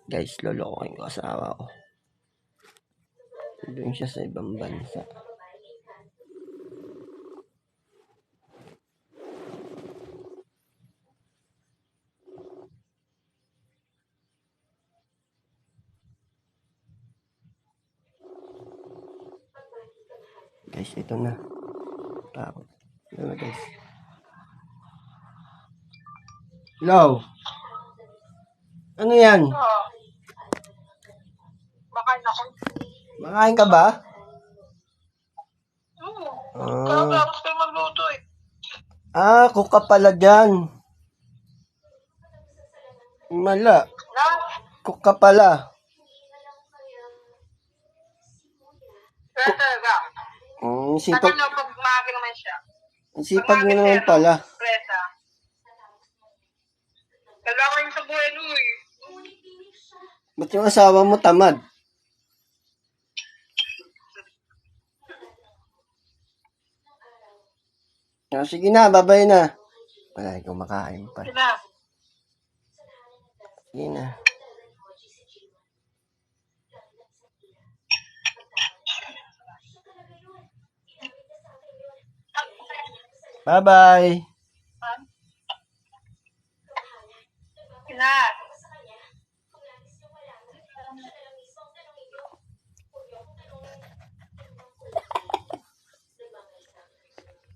Guys, lolokohin ko asawa ko. Doon siya sa ibang bansa. Guys, ito na. Takot. Ito na, guys. Hello? Ano yan? Makain ako. Makain ka ba? Tapos kayo magluto eh. Cook ka pala dyan. Mala. Cook ka pala. Kaya talaga. Sipag, Ano pag maaga naman siya? sipag mo naman pala. Presa. Kailangan yung sa buhay mo eh. Ba't yung asawa mo tamad? Sige na, babay na. Wala, kumakain pa. Sina? Sige na. Bye-bye. Sina?